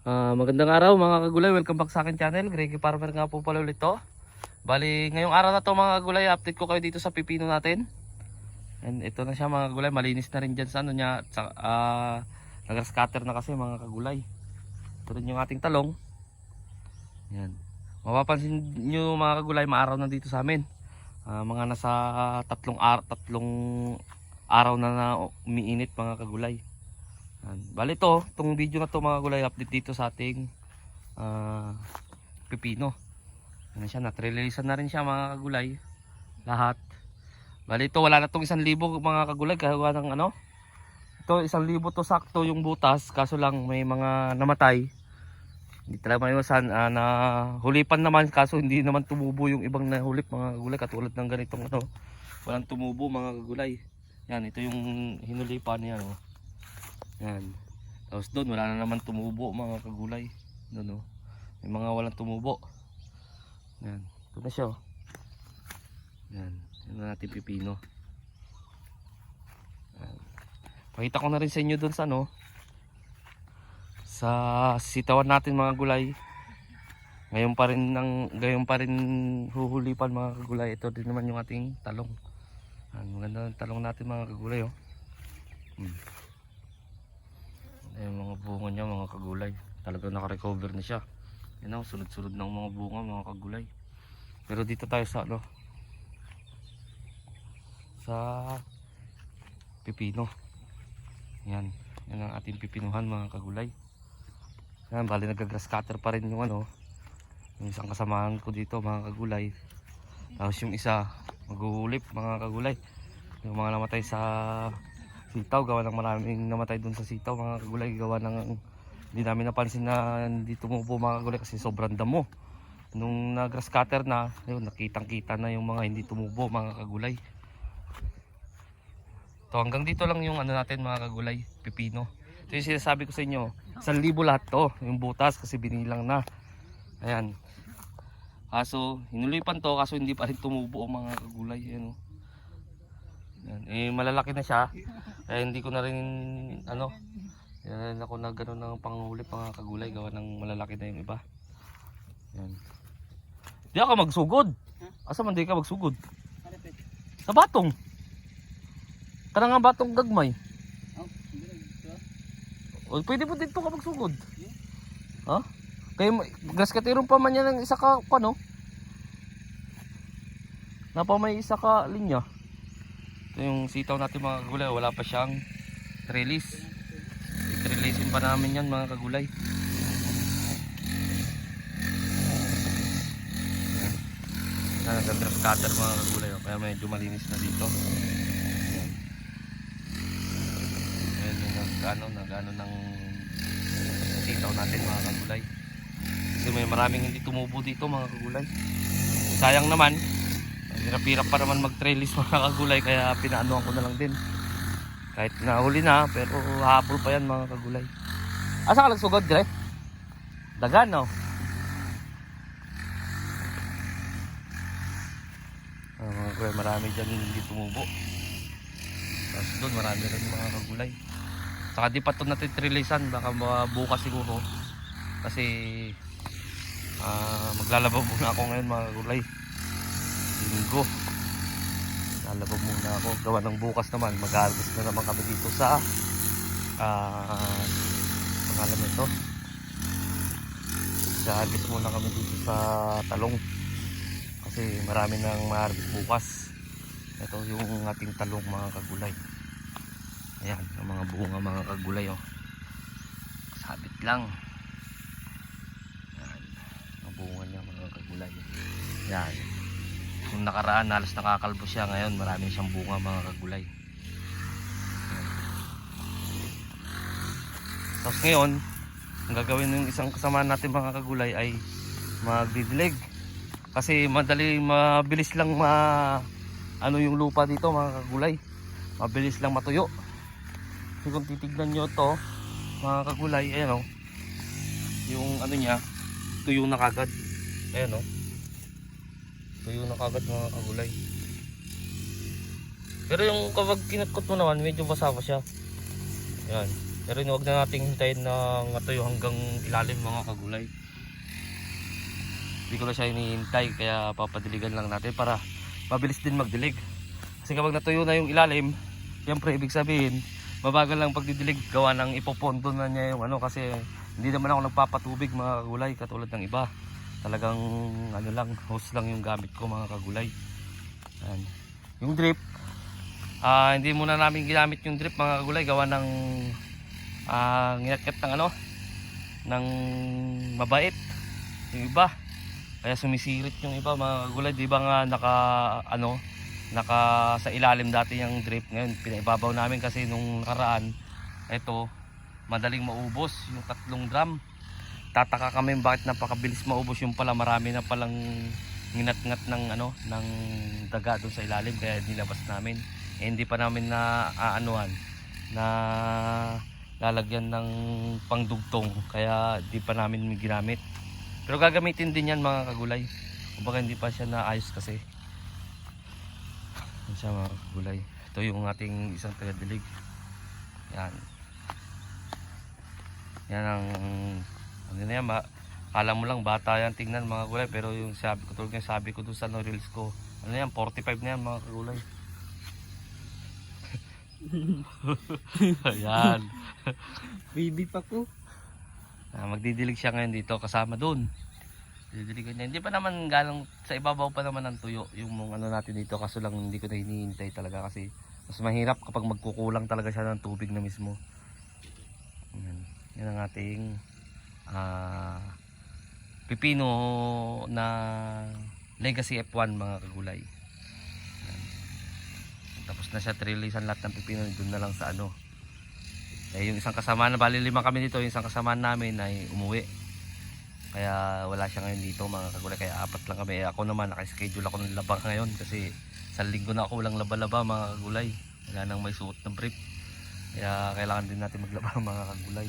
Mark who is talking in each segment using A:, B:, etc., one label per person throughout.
A: Magandang araw mga kagulay, welcome back sa akin channel. Greggy Farmer nga po pala ulit to. Bali, ngayong araw na to mga kagulay, update ko kayo dito sa pipino natin. And ito na siya mga kagulay, malinis na rin dyan sa ano niya. Nag-grass cutter na kasi mga kagulay. Ito rin yung ating talong. Yan. Mapapansin nyo mga kagulay, maaraw na dito sa amin. Mga nasa tatlong araw na umiinit mga kagulay. Bali itong video na to mga gulay, update dito sa ating pipino. Ano siya, natreleasan na rin siya mga kagulay. Lahat. Bali ito, wala na itong 1,000 mga kagulay. Kagawa ng ano. Ito 1,000 to sakto yung butas. Kaso lang may mga namatay. Hindi talaga maiwasan. Hulipan naman. Kaso hindi naman tumubo yung ibang nahulip mga kagulay. Katulad ng ganitong ano. Walang tumubo mga kagulay. Yan, ito yung hinulipan niya. No? Yan. Tapos doon wala na naman tumubo mga kagulay. Doon may mga walang tumubo. Yan. Ito na siya. Yan. Yan na natin pipino. Yan. Pakita ko na rin sa inyo doon sa ano. Sa sitawan natin mga gulay. Ngayon pa rin huhulipan mga kagulay. Ito din naman yung ating talong. Yan. Maganda ng talong natin mga kagulay. Yung mga bunga niya mga kagulay, talagang naka-recover na siya. Yan sunod-sunod ng mga bunga mga kagulay. Pero dito tayo sa ano, sa pipino. Yan ang ating pipinuhan mga kagulay. Yan, bali nag-grass cutter pa rin yung ano, yung isang kasamahan ko dito mga kagulay. Tapos yung isa maghuhulip mga kagulay. Yung mga namatay sa sitaw, gawa ng maraming namatay dun sa sitaw mga kagulay, gawa ng hindi namin napansin na hindi tumubo mga kagulay kasi sobrang damo. Nung nag-grass cutter na, yun, nakitang kita na yung mga hindi tumubo mga kagulay. To hanggang dito lang yung ano natin mga kagulay, pipino. Ito yung sinasabi ko sa inyo, 1,000 lahat to, yung butas kasi binilang na. Ayan. Kaso hinulipan to, kaso hindi pa rin tumubo mga kagulay. Ayan, yan. Malalaki na siya. Hindi ko na rin ano, yan ako na gano'n ng panghuli mga kagulay, gawa ng malalaki na yung iba. Yan. Di ako magsugod. Asa man di ka magsugod? Sa batong. Kana nga batong gagmay. O pwede mo dito ka magsugod. Ha? Kaya gas katirong pa man yan ng isa ka ano? Napa may isa ka linya. Ito yung sitaw natin mga kagulay, wala pa siyang trellis. I-trellisin pa namin yan mga kagulay. Nag-grass cutter mga kagulay, kaya medyo malinis na dito. Ayan yung nag-ano ng sitaw natin mga kagulay. Kasi may maraming hindi tumubo dito mga kagulay. Sayang naman. Hirap-hirap pa naman mag-trellis mga kagulay, kaya pinaanuhan ko na lang din. Kahit nahuli na, pero habol pa yan mga kagulay. Asa ka nagsugod dire? Dagan no? Mga kagulay, marami dyan hindi tumubo. Tapos doon marami rin mga kagulay. Saka di pa ito natin trellisan, baka bukas siguro. Kasi maglalaba muna ako ngayon mga kagulay. Linggo. Lalabog muna ako. Gawa ng bukas naman, mag-harvest na naman kami dito sa pangalan nito. Mag-harvest muna kami dito sa talong. Kasi marami nang ma-harvest bukas. Ito yung ating talong mga kagulay. Ayan, ang mga bunga mga kagulay sabit lang. Ayan, ang bunga niya mga kagulay. Ayan. Kung nakaraan halos nakakalbo siya, ngayon marami siyang bunga mga kagulay. Tapos ngayon ang gagawin ng isang kasama natin mga kagulay ay magdidilig. Kasi mabilis lang ano yung lupa dito mga kagulay, mabilis lang matuyo. Kasi kung titignan nyo to mga kagulay, ayan yung ano niya, tuyo na kagad. Ayan tuyo na kagad mga kagulay. Pero yung kapag kinatkot mo naman, medyo basa pa siya. Yan. Pero huwag na nating hintayin na matuyo hanggang ilalim mga kagulay. Hindi ko na siya hinihintay, kaya papadiligan lang natin para mabilis din magdilig. Kasi kapag natuyo na yung ilalim, siyempre ibig sabihin mabagal lang pagdidilig, gawa ng ipopondo na niya yung ano, kasi hindi naman ako nagpapatubig mga kagulay katulad ng iba. Talagang ano lang, hose lang yung gamit ko mga kagulay. Ayan. Yung drip, hindi muna namin ginamit yung drip mga kagulay, gawa ng nginakit ng ano, ng mabait yung iba, kaya sumisirit yung iba mga kagulay. Di ba nga naka sa ilalim dati yung drip, ngayon pinaibabaw namin kasi nung nakaraan ito madaling maubos yung 3 drum. Tataka kami bakit napakabilis maubos, yung pala marami na palang nginat-ngat ng ano, ng daga doon sa ilalim, kaya nilabas namin. Hindi pa namin na aanuhan na lalagyan ng pangdugtong, kaya di pa namin ginamit. Pero gagamitin din yan mga kagulay, kumbaga hindi pa siya naayos kasi. Yan siya mga kagulay. Ito yung ating isang tagadilig. Yan. Yan ang ano na yan, akala mo lang bata yan tingnan mga kagulay, pero yung sabi ko, tulad yung sabi ko doon sa no reels ko, ano yan, 45 na yan mga kagulay. Ayan.
B: Baby pa ko.
A: Magdidilig siya ngayon dito kasama doon. Didiligan niya. Hindi pa naman galang sa ibabaw pa naman ng tuyo yung ano natin dito, kaso lang hindi ko na hinihintay talaga kasi mas mahirap kapag magkukulang talaga siya ng tubig na mismo. Ayan. Yan ang ating pipino na Legacy F1 mga kagulay. Ayan. Tapos na siya trilisan lahat ng pipino, doon na lang sa ano. Yung isang kasama na, bali 5 kami dito, yung isang kasama namin ay umuwi. Kaya wala siya ngayon dito mga kagulay, kaya 4 lang kami. Ako naman naka-schedule ako ng labang ngayon kasi sa linggo na ako walang laba-laba mga kagulay. Wala nang may suot ng brief. Kaya kailangan din natin maglaba mga kagulay.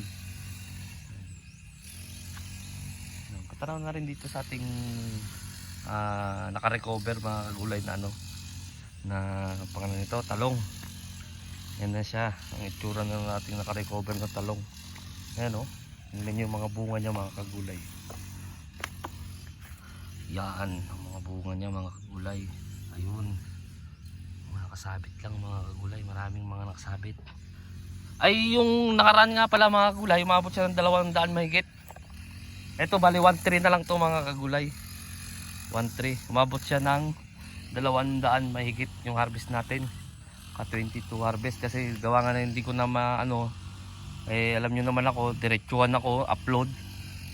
A: Katanaw na rin dito sa ating naka-recover mga kagulay na ano, na pangalan nito, talong. Yan na siya, ang itsura na ating naka-recover na talong. Ayan o, tingnan yung mga bunga niya mga kagulay. Yan, ang mga bunga niya mga kagulay. Ayun, mga nakasabit lang mga kagulay, maraming mga nakasabit. Ay yung nakaraan nga pala mga kagulay, umabot siya ng 200 mahigit. Ito bali 1.3 na lang to mga kagulay. 1.3, umabot siya ng 200 mahigit yung harvest natin. Ka 22 harvest kasi gawa nga na hindi ko na maano, alam nyo naman ako, diretsuhan ako, upload.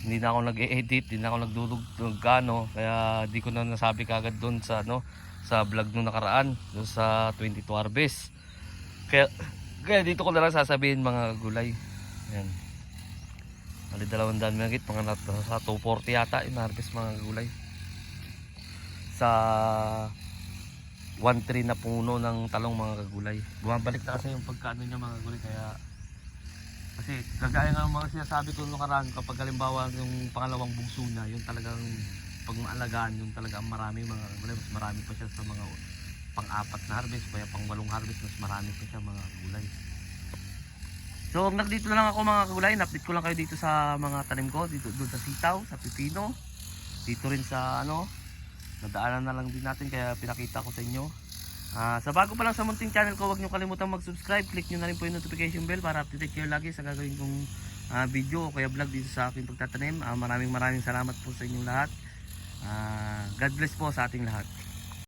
A: Hindi na ako nag-e-edit, hindi na ako nagdudugtog ano, kaya di ko na nasabi kagad doon sa ano, sa vlog nung nakaraan, doon sa 22 harvest. Kaya dito ko na lang sasabihin mga gulay. Ayan. Mali 200 mahigit, mga sa 240 yata yung harvest mga gulay. Sa 1.3 na puno ng talong mga kagulay. Bumabalik na kasi yung pagkaano niya mga kagulay, kaya kasi kagaya nga mga sinasabi ko nung nakaraan, kapag halimbawa yung pangalawang bugso na, yung talagang pag maalagaan, yung talagang marami mga kagulay, mas marami pa siya sa mga pang-4 na harvest, kaya pang-8 harvest, mas marami pa siya mga kagulay. So nagdito na lang ako mga kagulay, na-update ko lang kayo dito sa mga tanim ko, dito doon sa sitaw, sa pipino, dito rin sa ano, nadaanan na lang din natin kaya pinakita ko sa inyo. Sa bago pa lang sa munting channel ko, huwag nyo kalimutang mag-subscribe. Click nyo na rin po yung notification bell para update kayo lagi sa gagawin kong video o kaya vlog dito sa aking pagtatanim. Maraming salamat po sa inyong lahat. God bless po sa ating lahat.